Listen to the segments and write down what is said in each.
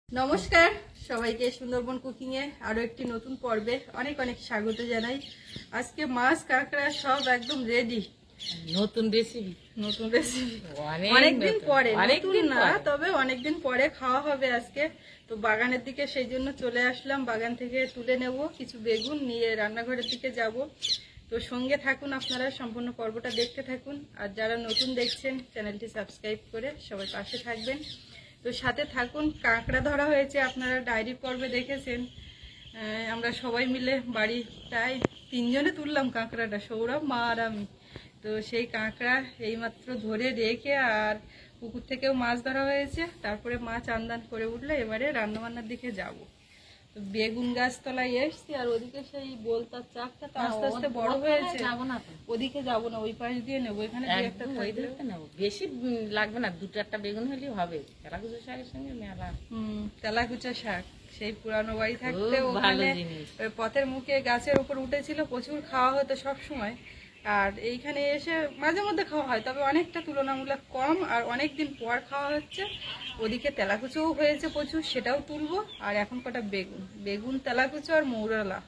নমস্কার সবাইকে সুন্দরবন কুকিং এ আরো একটি নতুন পর্বে অনেক অনেক স্বাগত জানাই। আজকে মাছ কাঁকড়া সব একদম রেডি। নতুন রেসিপি অনেকদিন পরে, নতুন না তবে অনেকদিন পরে খাওয়া হবে আজকে। তো বাগানের দিকে সেই জন্য চলে আসলাম, বাগান থেকে তুলে নেব কিছু বেগুন নিয়ে রান্নাঘরের দিকে যাব। তো সঙ্গে থাকুন, আপনারা সম্পূর্ণ পর্বটা দেখতে থাকুন। আর যারা নতুন দেখছেন চ্যানেলটি সাবস্ক্রাইব করে সবাই পাশে থাকবেন। তো সাথে থাকুন। কাঁকড়া ধরা হয়েছে, আপনারা ডায়েরি পর্বে দেখেছেন। আমরা সবাই মিলে বাড়িটায় তিনজনে তুললাম কাঁকড়াটা, সৌরভ, মা আর আমি। তো সেই কাঁকড়া এইমাত্র ধরে রেখে আর পুকুর থেকেও মাছ ধরা হয়েছে, তারপরে মাছ আন্দান করে উঠলে এবারে রান্নাবান্নার দিকে যাব। তো বেগুন গাছতলায় এসছি, আর ওদিকে সেই বোলতার চাকটা তো আস্তে আস্তে বড় হয়েছে, ওদিকে যাব না, ওই পাশ দিয়ে নেবো। এখানে একটা নেবো, বেশি লাগবে না, 2-4টা বেগুন হলেই হবে। তেলাকুচা শাকের সঙ্গে মেলা। তেলাকুচা শাক সেই পুরানো বাড়ি থাকতে ওখানে পথের মুখে গাছের উপর উঠেছিল, প্রচুর খাওয়া হতো সব সময়। আর এইখানে এসে মাঝে মধ্যে খাওয়া হয়, তবে অনেকটা তুলনামূলক কম, আর অনেকদিন পর খাওয়া হচ্ছে। ওদিকে তেলাকুচোও হয়েছে প্রচুর, সেটাও তুলবো। আর এখন কটা বেগুন, বেগুন তেলাকুচো আর মৌরলা,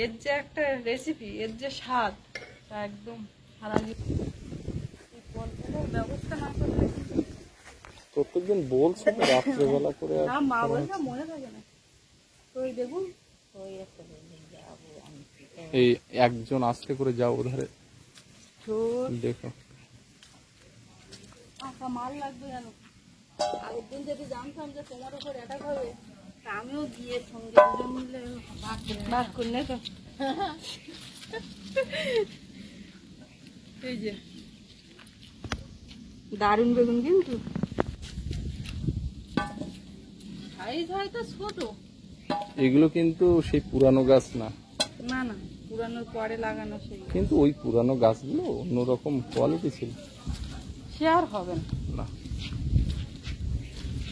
এর যে একটা রেসিপি, এর যে স্বাদ, তা একদম ব্যবস্থা না করলে। প্রত্যেকদিন বলছে রাত্রেবেলা করে, মা বলছে মনে থাকে না। তো ওই বেগুন, এই একজন আস্তে করে যাও ধরে দেখো। মাল লাগবে জানো, আগের দিন যদি জানতাম যে তোমার উপর অ্যাটাক হবে, তা আমিও গিয়ে সঙ্গে দুজন মিলে ভাগ করে নিতাম। এই যে দারুণ বেগুন, কিন্তু সাইজ হয়তো ছোট। এগুলো কিন্তু সেই পুরানো গাছ না, না না, পুরানোর পরে লাগানো সেই। কিন্তু ওই পুরানো গাছগুলো অন্যরকম কোয়ালিটি ছিল, সে আর হবে না।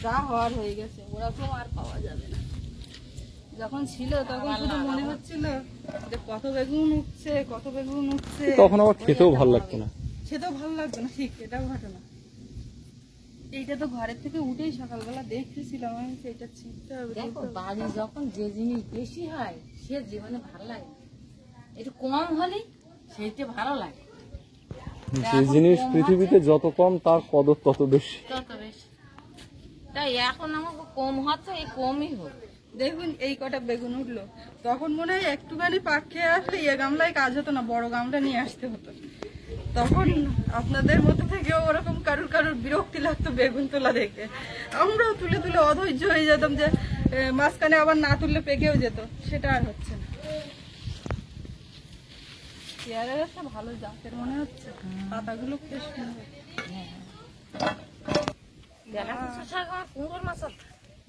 যা হওয়ার হয়ে গেছে, ওরকম আর পাওয়া যাবে না। যখন ছিল তখন শুধু মনে হচ্ছিল যে কত বেগুন উঠছে, কত বেগুন উঠছে। তখন আবার খেতেও ভালো লাগতো না, খেতেও ভালো লাগতো না, ঠিক এটাও ঘটনা। এইটা তো ঘরের থেকে উঠেই সকালবেলা দেখতেছিলাম আমি, সেইটা ছিঁড়তে হবে। দেখো, বাড়ি যখন যে জিনিস বেশি হয় সে জীবনে ভালো লাগে, একটু কম হলে সেইটা ভালো লাগে। যে জিনিস পৃথিবীতে যত কম তার কদর তত বেশি। তত বেশি। তাই এখন আমাকে কম হচ্ছে, এই কমই হোক। দেখুন এই কটা বেগুন উঠলো, তখন মনে হয় একটুখানি পাক খেয়ে আসলে এ গামলায় কাজ হতো না, বড় গামলা নিয়ে আসতে হতো। তখন আপনাদের মতো থেকেও ওরকম কারুর কারুর বিরক্তি লাগতো বেগুন তোলা দেখে। আমরাও তুলে তুলে অধৈর্য হয়ে যেতাম, যে মাঝখানে আবার না তুললে পেকেও যেত। সেটা আর হচ্ছে না। পেয়ারা গাছটা ভালো জাতের মনে হচ্ছে, পাতাগুলো বেশ সুন্দর। তেলাকুচা শাক আমার কুমড়োর মাছ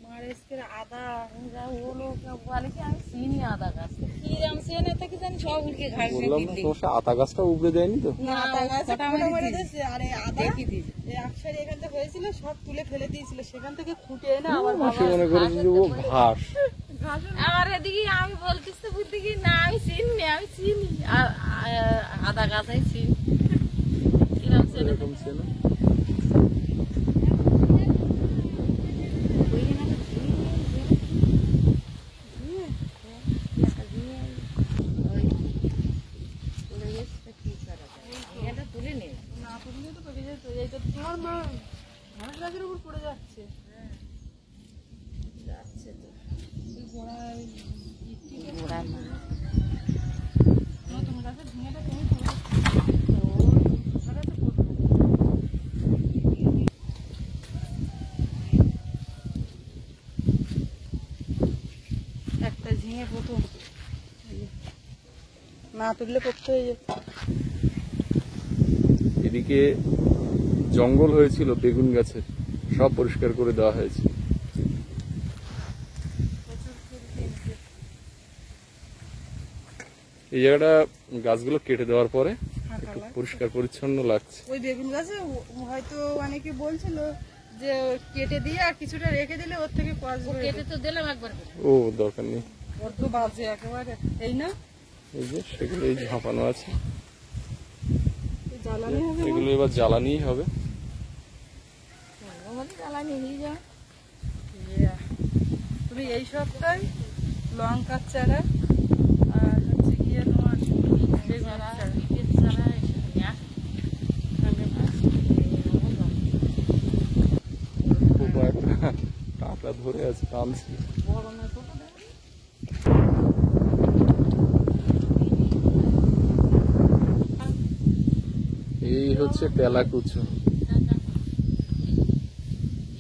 মার এসকে আদা ওগুলো বলে কি আমি চিনি আদা গাছ কি আমি চেনে থেকে জানি সব উল্কে ঘাস বললাম না তোমার আতা গাছটা উপড়ে দেয়নি তো? না, আদা গাছ মরে গেছে। আর এই আদা এই আকসারি এখান থেকে হয়েছিল, সব তুলে ফেলে দিয়েছিল, সেখান থেকে খুঁটে এনে আবার মনে করেছি যে ও ঘাস। আমার এদিকে আমি বলতেছি বুদ্ধি কি না, আমি চিনি, আমি চিনি আদা গাছ আমি চিনি। কিরকম চেনে পড়ে যাচ্ছে। নতুন গাছের ঝিঙেটা তুমি একটা ঝিঙে প্রথম না তুললে করতে হয়ে যাচ্ছে। এদিকে জঙ্গল হয়েছিল বেগুন গাছের, সব পরিষ্কার করে দেওয়া হয়েছে। এই জায়গাটা গাছগুলো কেটে দেওয়ার পরে একটু পরিষ্কার পরিচ্ছন্ন লাগছে। ওই বেগুন গাছে হয়তো অনেকে বলছিল যে কেটে দিয়ে আর কিছুটা রেখে দিলে ওর থেকে কেটে তো দিলাম একবার। ও দরকার নেই, ওর তো বাজে একেবারে। এই না, এই যে সেগুলো এই ঝাঁপানো আছে, জ্বালানি হবে, এগুলো এবার জ্বালানি হবে। জ্বালানি হয়ে যায়। প্রথমে এই সপ্তাহে লঙ্কার চারা আর হচ্ছে গিয়ে তোমার বেগুনের চারা। বিটের চারা এসব নিয়ে আসে। খুব একটা কাঁকড়া ধরে আছে, টানছি। বড় না ছোট দেখো। এই হচ্ছে তেলাকুচো।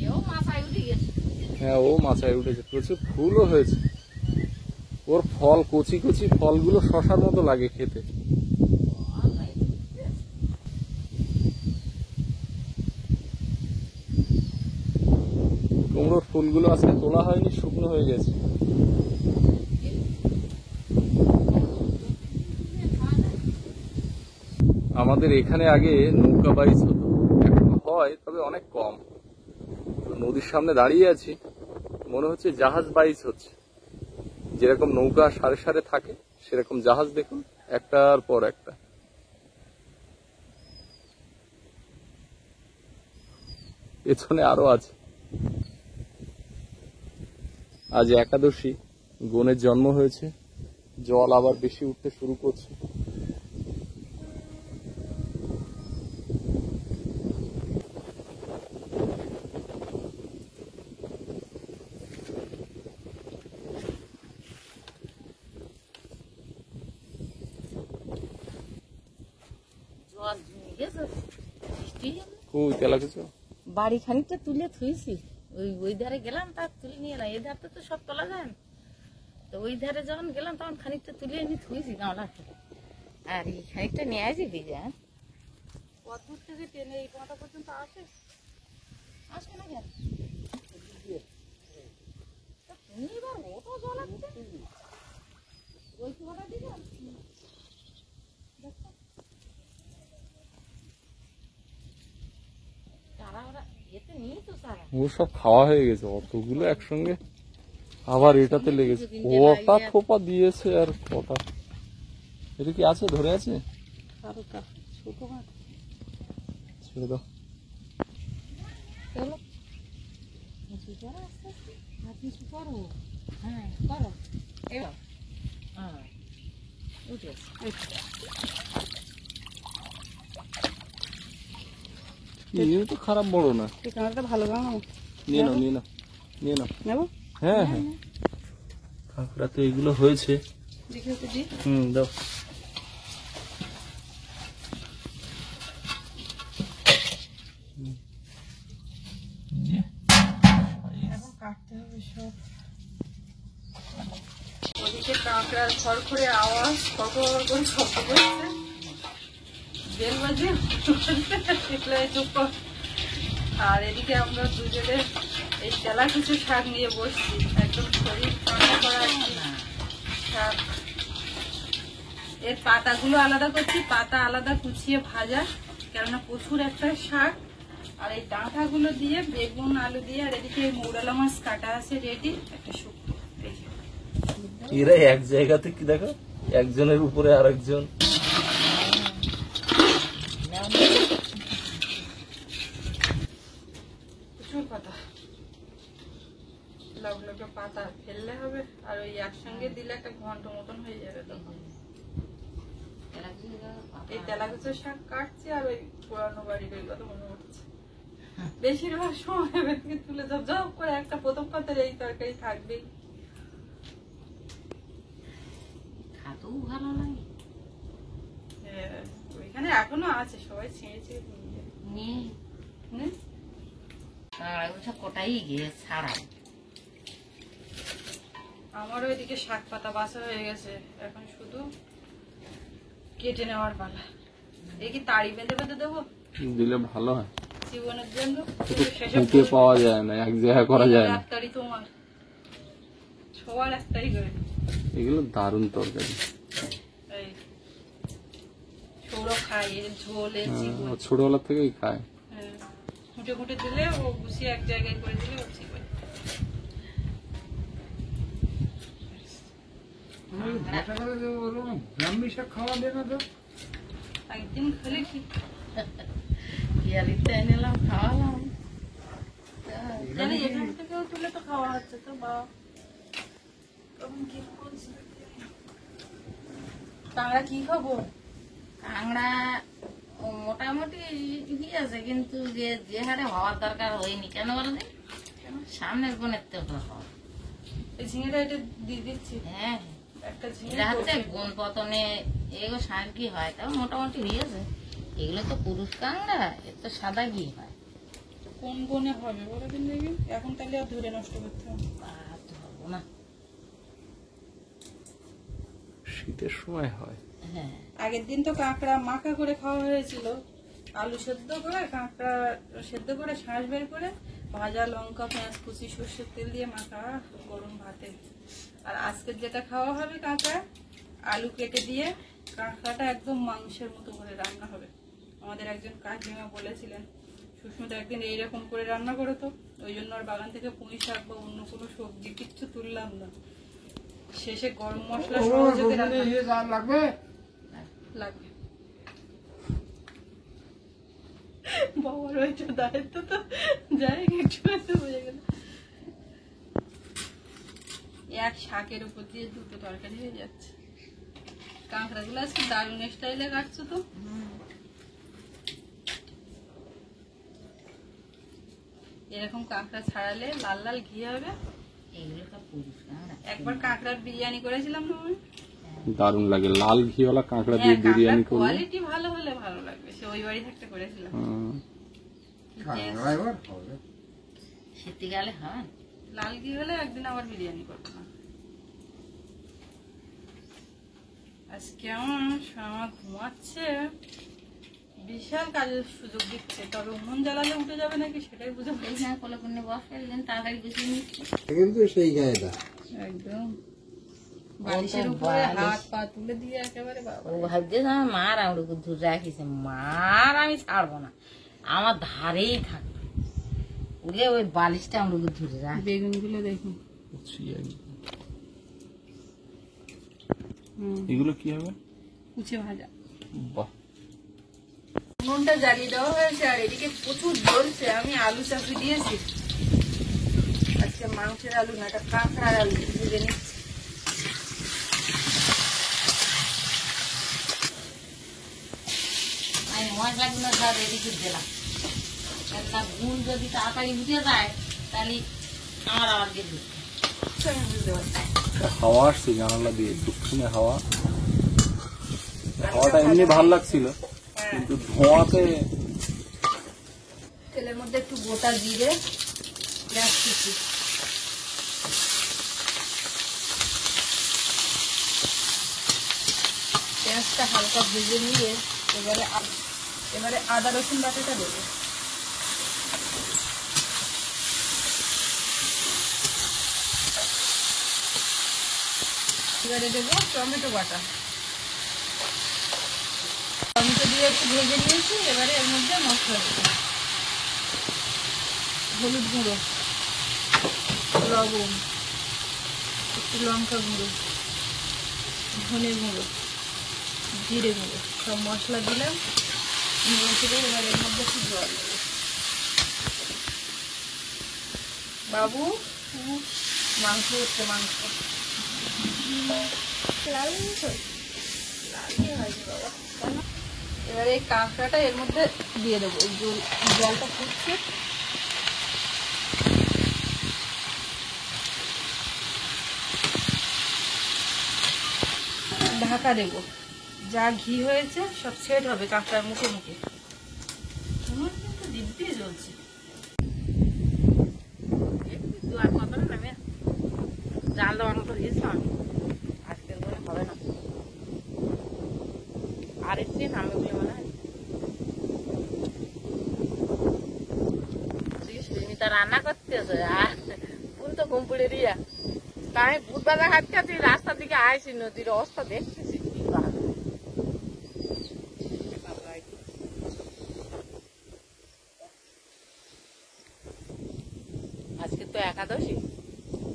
এও মাথায় উঠে গেছে। হ্যাঁ, ও মাথায় উঠেছে, প্রচুর ফুলও হয়েছে। ওর ফল কচি কচি ফলগুলো শশার মতো লাগে খেতে। কুমড়োর ফুলগুলো আজকে তোলা হয়নি, শুকনো হয়ে গেছে। আমাদের এখানে আগে নৌকা বাইচ হতো, এখন হয় তবে অনেক কম। তো নদীর সামনে দাঁড়িয়ে আছি, মনে হচ্ছে জাহাজ বাইচ হচ্ছে। যেরকম নৌকা সারে সারে থাকে সেরকম জাহাজ দেখুন, একটার পর একটা। পেছনে আরো আছে। আজ একাদশী, গণের জন্ম হয়েছে, জল আবার বেশি উঠতে শুরু করছে। জল জমে গেছে, বৃষ্টি হলো। ওই তেলাকুচো। বাড়ি খানিকটা তুলে থুইছি, ওই ধারে গেলাম তার তুলে নিয়ে এলাম। এই ধারটা তো সব তোলা যায় না, তো ওই ধারে যখন গেলাম তখন খানিকটা তুলে এনে থুইছি গামলাতে। আর এই খানিকটা নিয়ে আসি ভিজা। কত দূর থেকে টেনে এই কোনাটা পর্যন্ত আসে? আসবে না কেন? তা তুমি এবার ওটা জল আসছে ওই কুয়াটা দিবে। তারা ওরা এতে নিয়ে তো সারা ও সব খাওয়া হয়ে গেছে, অতগুলো একসঙ্গে আবার এটাতে লেগেছে। কটা থোপা দিয়েছে আর কটা। এটা কি আছে, ধরে আছে? আরোটা ছোট মাছ। ছেড়ে দাও। চলো নিচু করো, আস্তে আস্তে হাত নিচু করো। হ্যাঁ করো, এবার হ্যাঁ উঠে এই তো খারাপ বড় না। এই কাঁকড়াটা ভালো গাও। নিয়ে নাও, নিয়ে নাও, নিয়ে নাও। নেবো? হ্যাঁ হ্যাঁ, কাঁকড়া তো এগুলো হয়েছে। দেখি ওকে দিই। দাও। এখন কাটতে হবে সব। ওদিকে কাঁকড়ার খড়খড়ে আওয়াজ, খড়খড় করে শব্দ করছে। বেল বাজে, চুপ কর। আর এদিকে আমরা দুজনে এই তেলাকুচো শাক নিয়ে বসছি, একদম শরীর ঠান্ডা করা শাক। এর পাতাগুলো আলাদা করছি, পাতা আলাদা কুচিয়ে ভাজা, কেননা প্রচুর একটা শাক। আর এই ডাঁটাগুলো দিয়ে বেগুন আলু দিয়ে, আর এদিকে মৌরালা মাছ কাটা আছে রেডি, একটা শুক্তো। এরা এক জায়গাতে কি দেখো, একজনের উপরে আরেকজন। প্রচুর পাতা, লগ্নকে পাতা ফেললে হবে, আর ওই একসঙ্গে দিলে একটা ঘন্ট মতন হয়ে যাবে। তখন এই তেলাকুচো শাক কাটছি, আর ওই পুরানো বাড়ির ওই কথা মনে হচ্ছে। বেশিরভাগ সময় এবারে তুলে জব করে একটা প্রথম পাতার এই তরকারি থাকবেই। খাতেও ভালো লাগে। ওইখানে এখনো আছে, সবাই ছিঁড়ে ছিঁড়ে নিয়ে নিয়ে ওইটা কোটাই গিয়ে ছাড়াই। আমার ওইদিকে শাক পাতা বাছা হয়ে গেছে, এখন শুধু কেটে নেওয়ার পালা। দেখি তাড়ি বেঁধে বেঁধে দেবো, দিলে ভালো হয়। জীবনের জন্য খুঁটে পাওয়া যায় না, এক জায়গায় করা যায় না। একটারি তোমার সবার একটাই করে। এগুলো দারুণ তরকারি। এই সৌরভ খাই এর ঝোল, এর চিকুন। ও ছোটবেলা থেকেই খায়। খুঁটে খুঁটে দিলে ও গুছিয়ে এক জায়গায় করে দিলে ও চিকুন। একদিন খেলে কি পিয়ালিতে এনেলাম, খাওয়ালাম। জানি এখান থেকেও তুলে তো খাওয়া হচ্ছে তো, বা তখন কি বলছি কাঁকড়া কি খাবো? কাঁকড়া মোটামুটি ঠিকই আছে, কিন্তু যে যে হারে হওয়ার দরকার হয়নি। কেন বলো দিন? সামনের গুণের তো ওটা হয়। এই ঝিঙেটা এটা দিয়ে দিচ্ছি। হ্যাঁ, একটা ঝিঙে এটা হচ্ছে গুণ পতনে এগুলো সার কি হয়, তাও মোটামুটি হয়েছে। এগুলো তো পুরুষ কাঁকড়া, এর তো সাদা ঘি হয়। কোন বনে হবে বলে দিন দেখি। এখন তাহলে আর ধরে নষ্ট করতে হবে আর তো হবো না। শীতের সময় হয়। হ্যাঁ, আগের দিন তো কাঁকড়া মাখা করে খাওয়া হয়েছিল, আলু সেদ্ধ করে কাঁকড়া সেদ্ধ করে শাঁস বের করে ভাজা লঙ্কা পেঁয়াজ কুচি সর্ষের তেল দিয়ে মাখা গরম ভাতে। আর আজকে যেটা খাওয়া হবে কাঁকড়া আলু কেটে দিয়ে কাঁকড়াটা একদম মাংসের মতো করে রান্না হবে। আমাদের একজন কাকিমা বলেছিলেন সুস্মিতা একদিন এইরকম করে রান্না করো তো, ওই জন্য আর বাগান থেকে পুঁই শাক বা অন্য কোনো সবজি কিচ্ছু তুললাম না। শেষে গরম মশলা সহযোগে লাগবে বাবা রয়েছে দায়িত্ব তো যাই একটু হয়ে গেল। এক শাকের উপর দিয়ে দুটো তরকারি হয়ে যাচ্ছে। কাঁকড়া গুলো আজকে দারুণ স্টাইলে কাটছো তো। এরকম কাঁকড়া ছাড়ালে লাল লাল ঘি হবে। এগুলো তো পুরুষ কাঁকড়া। একবার কাঁকড়ার বিরিয়ানি করেছিলাম না আমি। দারুণ লাগে লাল ঘিওয়ালা কাঁকড়া দিয়ে বিরিয়ানি করলে। কোয়ালিটি ভালো হলে ভালো লাগবে। সে ওই বাড়ি থাকতে করেছিলাম। শীতকালে হয় লাল ঘি হলে একদিন আবার বিরিয়ানি করবো না। আজকে আমার ঘুমাচ্ছে, বিশাল কাজের সুযোগ দিচ্ছে। তবে উনুন জ্বালালে উঠে যাবে নাকি সেটাই বুঝে পাচ্ছি না। কোলে কোলে বসে তাড়াতাড়ি গুছিয়ে নিচ্ছি। কিন্তু সেই গায়েটা একদম বালিশের উপরে হাত পা তুলে দিয়ে একেবারে বাবা। ও ভাবছে আমার মার আমড়ুকু ধরে রাখিছে, মার আমি ছাড়বো না, আমার ধারেই থাকবে। ওরে ওই বালিশটা আমড়ুকু ধরে রাখ। বেগুন গুলো দেখুন। এগুলো কি হবে? উচ্ছে ভাজা। বাহ, উনুনটা জ্বালিয়ে দেওয়া হয়েছে আর এদিকে প্রচুর জ্বলছে। আমি আলু চাপি দিয়েছি। আজকে মাংসের আলু না, এটা কাঁকড়ার আলু ভেজে নিচ্ছি। আমি মশলাগুলো সব রেডি করে দিলাম। একটা গুণ যদি তাড়াতাড়ি উঠে যায় তাহলে আমার আবার দিয়ে দিচ্ছে। আমি বুঝতে পারছি। হাওয়া আসছে জানালা দিয়ে, দক্ষিণে হাওয়া। হাওয়াটা এমনি ভালো লাগছিল, কিন্তু ধোঁয়াতে। তেলের মধ্যে একটু গোটা জিরে, পেঁয়াজ কুচি, পেঁয়াজটা হালকা ভেজে নিয়ে এবারে আদা রসুন বাটাটা দেবো। এবারে দেবো টমেটো বাটা। টমেটো দিয়ে একটু ভেজে নিয়েছি। এবারে এর মধ্যে মশলা দেবো, হলুদ গুঁড়ো, লবণ, একটু লঙ্কা গুঁড়ো, ধনে গুঁড়ো, জিরে গুঁড়ো, সব মশলা দিলাম। নেড়ে এবার এর মধ্যে একটু জল দেবো। বাবু মাংস হচ্ছে, মাংস এবারে এই কাঁকড়াটা এর মধ্যে দিয়ে দেবো। এই জলটা ফুটছে, ঢাকা দেবো। যা ঘি হয়েছে সব সেট হবে কাঁকড়ার মুখে মুখে। আমার কিন্তু দিব্যি জ্বলছে। আর কত না নামে জাল দেওয়ার মতো দিয়েছিলাম, আজকের মনে হবে না। আর একটু নামে বলে মনে হয়। সুস্মিতা রান্না করতেছে আর ফুল তো ঘুম পড়ে দিয়া। তাই ভূত বাজার হাঁটতে হাঁটতে রাস্তার দিকে আইসি, নদীর অবস্থা দেখতেছি। আজকে তো একাদশী,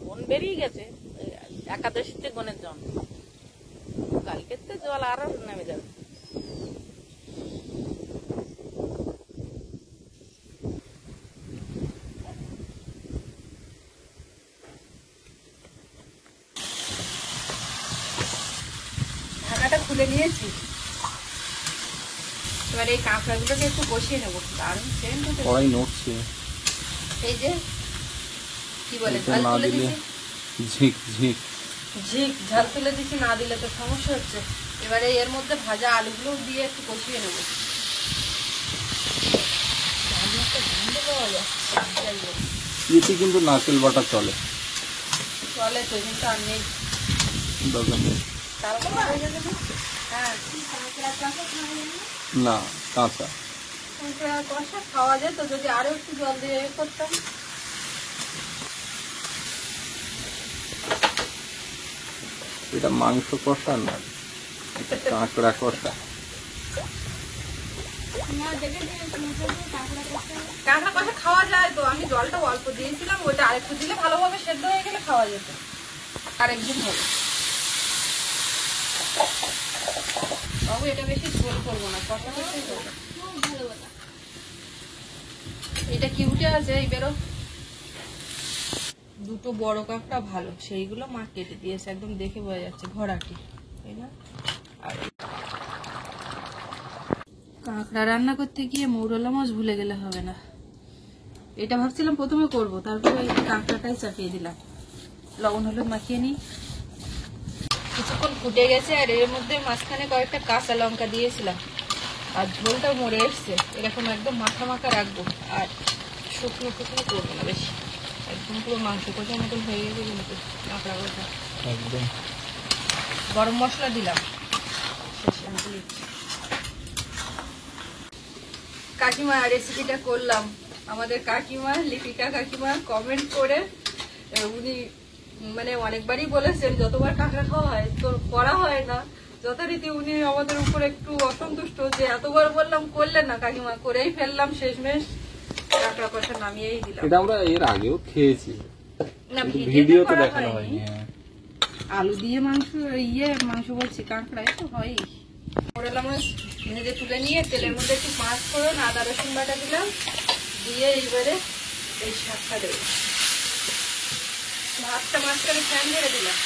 বোন বেরিয়ে গেছে। একাদশীতে বোনের জন্ম, কালকে তো জল আরো নেমে যাবে। ঢাকনাটা খুলে নিয়েছি। এবার এই কাঁকড়াগুলোকে একটু বসিয়ে নেবো। দারুণ সেন্ট উঠেছে। কড়াই নড়ছে, এই যে কি বলে এটা ঝাল না তুলে দিলে দিচ্ছি, ঝিক ঝিক। ঝাল তুলে দিচ্ছি, না দিলে তো সমস্যা হচ্ছে। এবারে এর মধ্যে ভাজা আলুগুলো দিয়ে একটু কষিয়ে নেবো। এতে কিন্তু নারকেল বাটা চলে, চলে তো, কিন্তু আর নেই। দরকার নেই। তারপর হয়ে যাবে না? হ্যাঁ, না কাঁচা। কাঁকড়া কষা খাওয়া যেত যদি আরো একটু জল দিয়ে করতাম। এটা মাংস কষা না, এটা কাঁকড়া কষা। কাঁকড়া কষা খাওয়া যায় তো, আমি জলটা অল্প দিয়েছিলাম, ওইটা আরেকটু দিলে ভালোভাবে সেদ্ধ হয়ে গেলে খাওয়া যেত। আরেকদিন হবে বাবু, এটা বেশি ঝোল করবো না, কষা কষাই করবো। এটা কি উঠে আছে, এই বেরো। দুটো বড় কাঁকড়া ভালো, সেইগুলো মা কেটে দিয়েছে, একদম দেখে বোঝা যাচ্ছে ভরাটি, তাই না? আর কাঁকড়া রান্না করতে গিয়ে মৌরলা মাছ ভুলে গেলে হবে না। এটা ভাবছিলাম প্রথমে করব, তারপরে এই কাঁকড়াটাই চাপিয়ে দিলাম। লবণ হলুদ মাখিয়ে নিই। কিছুক্ষণ ফুটে গেছে, আর এর মধ্যে মাঝখানে কয়েকটা কাঁচা লঙ্কা দিয়েছিলাম। আর ঝোলটা মরে এসছে, এরকম একদম মাখা মাখা রাখবো, আর শুকনো শুকনো করবো না বেশি, একদম পুরো মাংস কষার মতন হয়ে গেছে। কিন্তু কাঁকড়া কষা একদম। গরম মশলা দিলাম। কাকিমা রেসিপিটা করলাম, আমাদের কাকিমা লিপিকা কাকিমা কমেন্ট করে উনি মানে অনেকবারই বলেছেন যতবার কাঁকড়া খাওয়া হয় তো করা হয় না, যথারীতি উনি আমাদের উপর একটু অসন্তুষ্ট যে এতবার বললাম করলেন না। কাকিমা করেই ফেললাম, শেষমেশ কাঁকড়া কষা নামিয়েই দিলাম। এটা আমরা এর আগেও খেয়েছি, না, ভিডিও তো করা দেখানো হয়নি। হয়নি। আলু দিয়ে মাংস বলছি, কাঁকড়া তো হয়ই। মোরলা মাছ ভেজে তুলে নিয়ে তেলের মধ্যে একটু মাছ করে আদা রসুন বাটা দিলাম, দিয়ে এইবারে এই শাকটা দেবো। ভাতটা মাঝখানে ফ্যান ধরে দিলাম।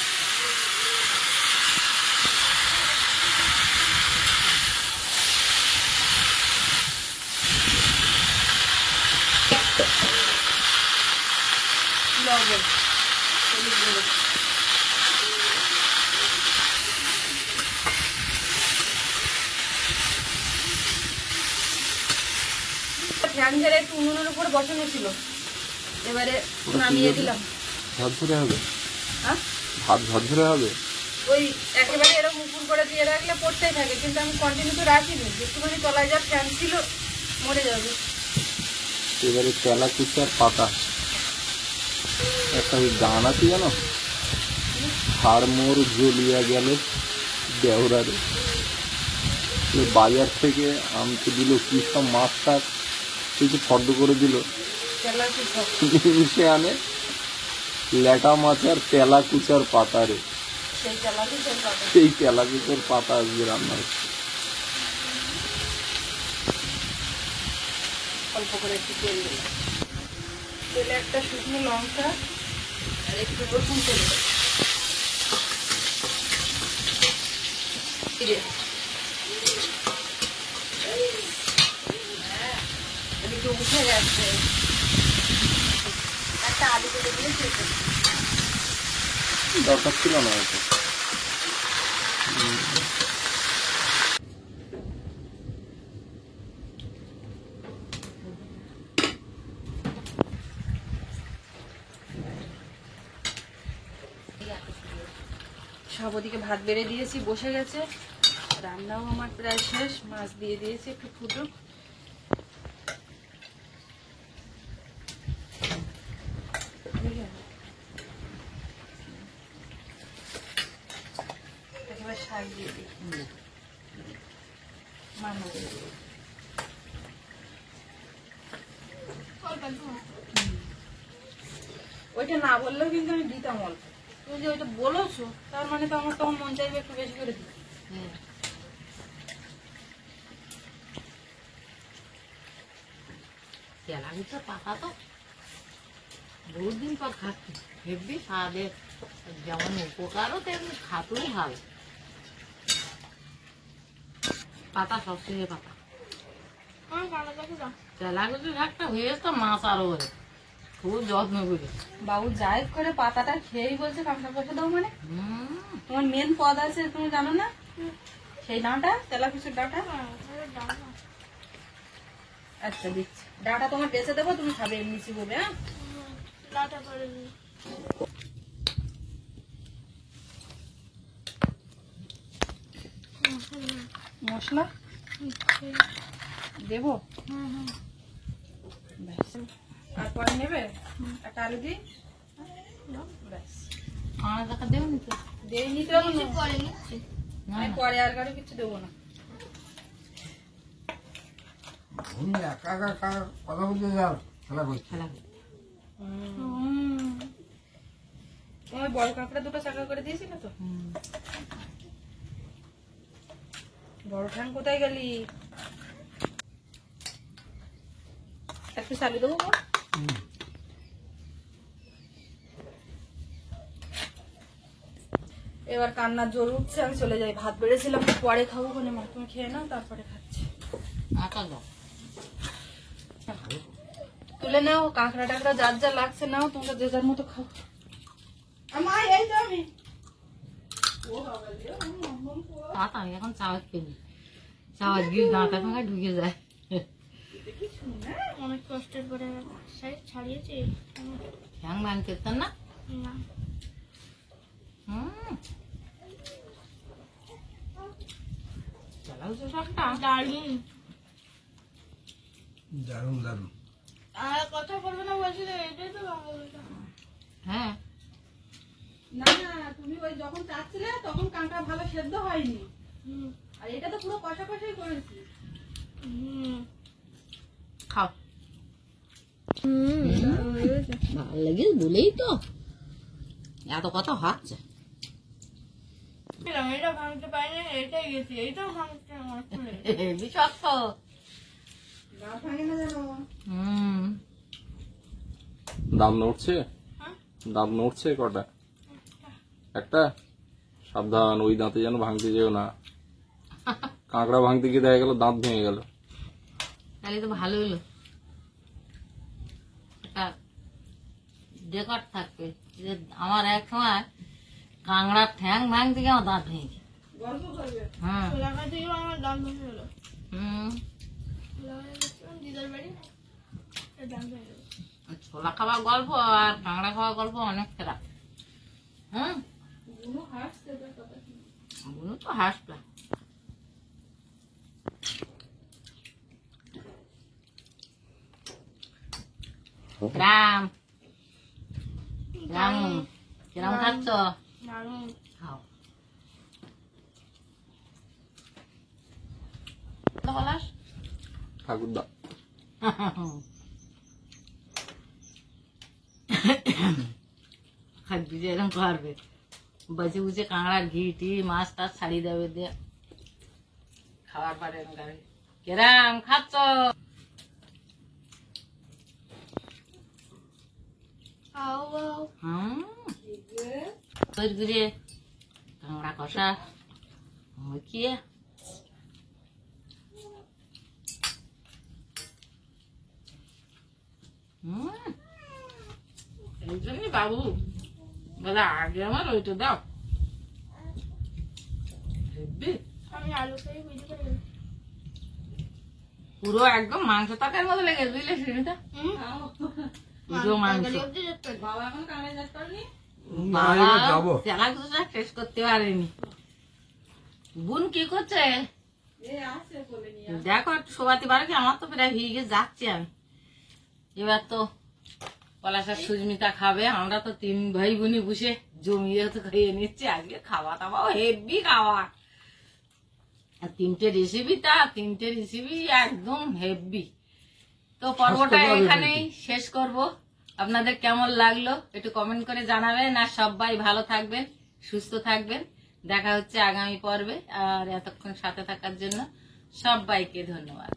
লবণ, হলুদ গুঁড়ো, ফ্যান ঝেড়ে একটু উনুনের উপর বসানো ছিল, এবারে নামিয়ে দিলাম। ঝরঝরে হবে, হ্যাঁ, ভাত ঝরঝরে হবে। ওই একেবারে এরকম উপুর করে দিয়ে রাখলে পড়তেই থাকে, কিন্তু আমি কন্টিনিউ তো রাখিনি, একটুখানি তলায় যা ফ্যান ছিল মরে যাবে। এবারে তেলা কুচার পাতা, একটা ওই গান আছে জানো, হাড়মোর জ্বলিয়া গেল দেওরারে। বাজার থেকে আনতে দিল কি সব মাছ টাছ কিছু ফর্দ করে দিল, নিমিশে আনে ল্যাটা মাছ আর তেলা কুচার পাতা রে। সেই তেলা কুচার পাতা আজকে রান্না হচ্ছে। অল্প করে একটু তেল দিলাম, তেলে একটা শুকনো লঙ্কা আর একটু রসুন তেল এদিকে উঠে যাচ্ছে। একটা আলু কেটে দিয়ে খেতে দরকার ছিল না হয়তো। সব ওদিকে ভাত বেড়ে দিয়েছি, বসে গেছে। রান্নাও আমার প্রায় শেষ, মাছ দিয়ে দিয়েছি একটু ফুটুক। একেবারে শাক দিয়ে দিই, ওইটা না বললেও কিন্তু আমি দিতাম অল্প। তুমি যে ওইটা বলেছো তার মানে তো আমার তখন মন চাইবে একটু বেশি করে দিই। তেলা কুচা পাতা তো বহুত দিন পর খাচ্ছি, হেব্বি স্বাদের, যেমন উপকারও তেমনি খাতেও ভালো। পাতা সব শেষে পাতা তেলাকুচি শাকটা হয়েছে তো মাছ আরো করে খুব যত্ন করে। বাবু যাই করে পাতাটা খেয়েই বলছে কাঁকড়া কষে দাও মানে তোমার মেন পদ আছে তুমি জানো না সেই ডাঁটা তেলাকুচুর ডাঁটা আচ্ছা দিচ্ছি ডাঁটা তোমার বেঁচে দেবো তুমি খাবে এমনি চিবোবে হ্যাঁ মশলা দেবো ব্যাস আর পরে নেবে একটা আলু দিই ব্যাস আমার দেখা দেও নি তো দিয়ে নিতে হবে না পরে নিচ্ছি আমি পরে আর কারো কিছু দেবো না কথা বলতে যাও খেলা করছি খেলা করতে। তোমার বড় কাঁকড়া দুটো চাকা করে দিয়েছিল তো বড় ঠান কোথায় গেলি একটু চালু দেবো মা? এবার কান্নার জোর উঠছে আমি চলে যাই ভাত বেড়েছিলাম পরে খাবো কোনে মা তুমি খেয়ে নাও তারপরে খাচ্ছি আটা দাও তুলে নাও কাঁকড়া টাকড়া যার যা লাগছে নাও তোমরা যে যার মতো খাও মা এই তো আমি পাতা আমি এখন চাওয়াজ পেনি চাওয়াজ গিয়ে দাঁতা ভাঙা ঢুকে যায়। অনেক কষ্টের করে ছাড়িয়েছি ঠ্যাং ভাঙ করতেন না না তেলাকুচি শাকটা দারুণ দারুণ দারুণ আর কথা বলবো না বলছিল এটাই তো বাংলা হ্যাঁ না না তুমি ওই যখন চাচ্ছিলে তখন কাঁকড়া ভালো সেদ্ধ হয়নি আর এটা তো পুরো কষা কষাই করেছি খাও ভালো লাগে বলেই তো এত কথা হচ্ছে এটা ভাঙতে পারিনি এটাই গেছি এইটাও ভাঙতে আমার খুলে বিষাক্ত গা ভাঙে না জানো দাম নড়ছে হ্যাঁ? দাম নড়ছে কটা একটা সাবধান ওই দাঁতে যেন ভাঙতে যেও না কাঁকড়া ভাঙতে গিয়ে দেখা গেল দাঁত ভেঙে গেল তাহলে তো ভালো হলো একটা রেকর্ড থাকবে যে আমার এক সময় কাঁকড়ার ঠ্যাং ভাঙতে গিয়ে আমার দাঁত ভেঙে গেছে। গল্প করবে হ্যাঁ এলাকা থেকে আমার দাম ভেঙে গেলো হুম দিদার বাড়ি দাম ভেঙে গেলো ছোলা খাওয়ার গল্প আর কাঁকড়া খাওয়ার গল্প অনেক খেলা। হ্যাঁ বুনু হাসছে তোর কথা শুনে। বুনু তো হাসলা রাম রাম কিরম খাচ্ছ দারুণ খাও বলাস ঠাকুরদা খাবি যে এরকম করবে বসে বুঝে কাঁকড়ার ঘি টি মাছ টাছ ছাড়িয়ে দেবে দিয়ে খাওয়ার পরে এরকম করবে কিরাম খাচ্ছ তৈরি করে কাঁকড়া কষা মুখিয়ে এই জন্যই বাবু বলে আগে আমার ওইটা দাও হেব্বি। আমি আলু খেয়ে বুঝতে পারি পুরো একদম মাংস তরকারির মতো লেগে বুঝলে সিঁড়িটা পুরো মাংস বাবা এখন কানে যাস করেনি বাবা যাবো তেলাকুচা শেষ করতে পারেনি। বোন কি করছে এ আসছে বলে নিয়ে দেখো শোভাতে পারো কি আমার তো প্রায় হয়ে গিয়ে যাচ্ছি আমি এবার তো পলাশার সুস্মিতা খাবে আমরা তো 3 ভাই বোনই বসে জমিয়ে তো খেয়ে নিচ্ছি আজকে খাওয়া দাওয়াও হেভি খাওয়া আর 3টে রেসিপি একদম হেভি। তো পর্বটা এখানেই শেষ করব। আপনাদের কেমন লাগলো একটু কমেন্ট করে জানাবেন আর সবাই ভালো থাকবেন সুস্থ থাকবেন। দেখা হচ্ছে আগামী পর্বে আর এতক্ষণ সাথে থাকার জন্য সবাইকে ধন্যবাদ।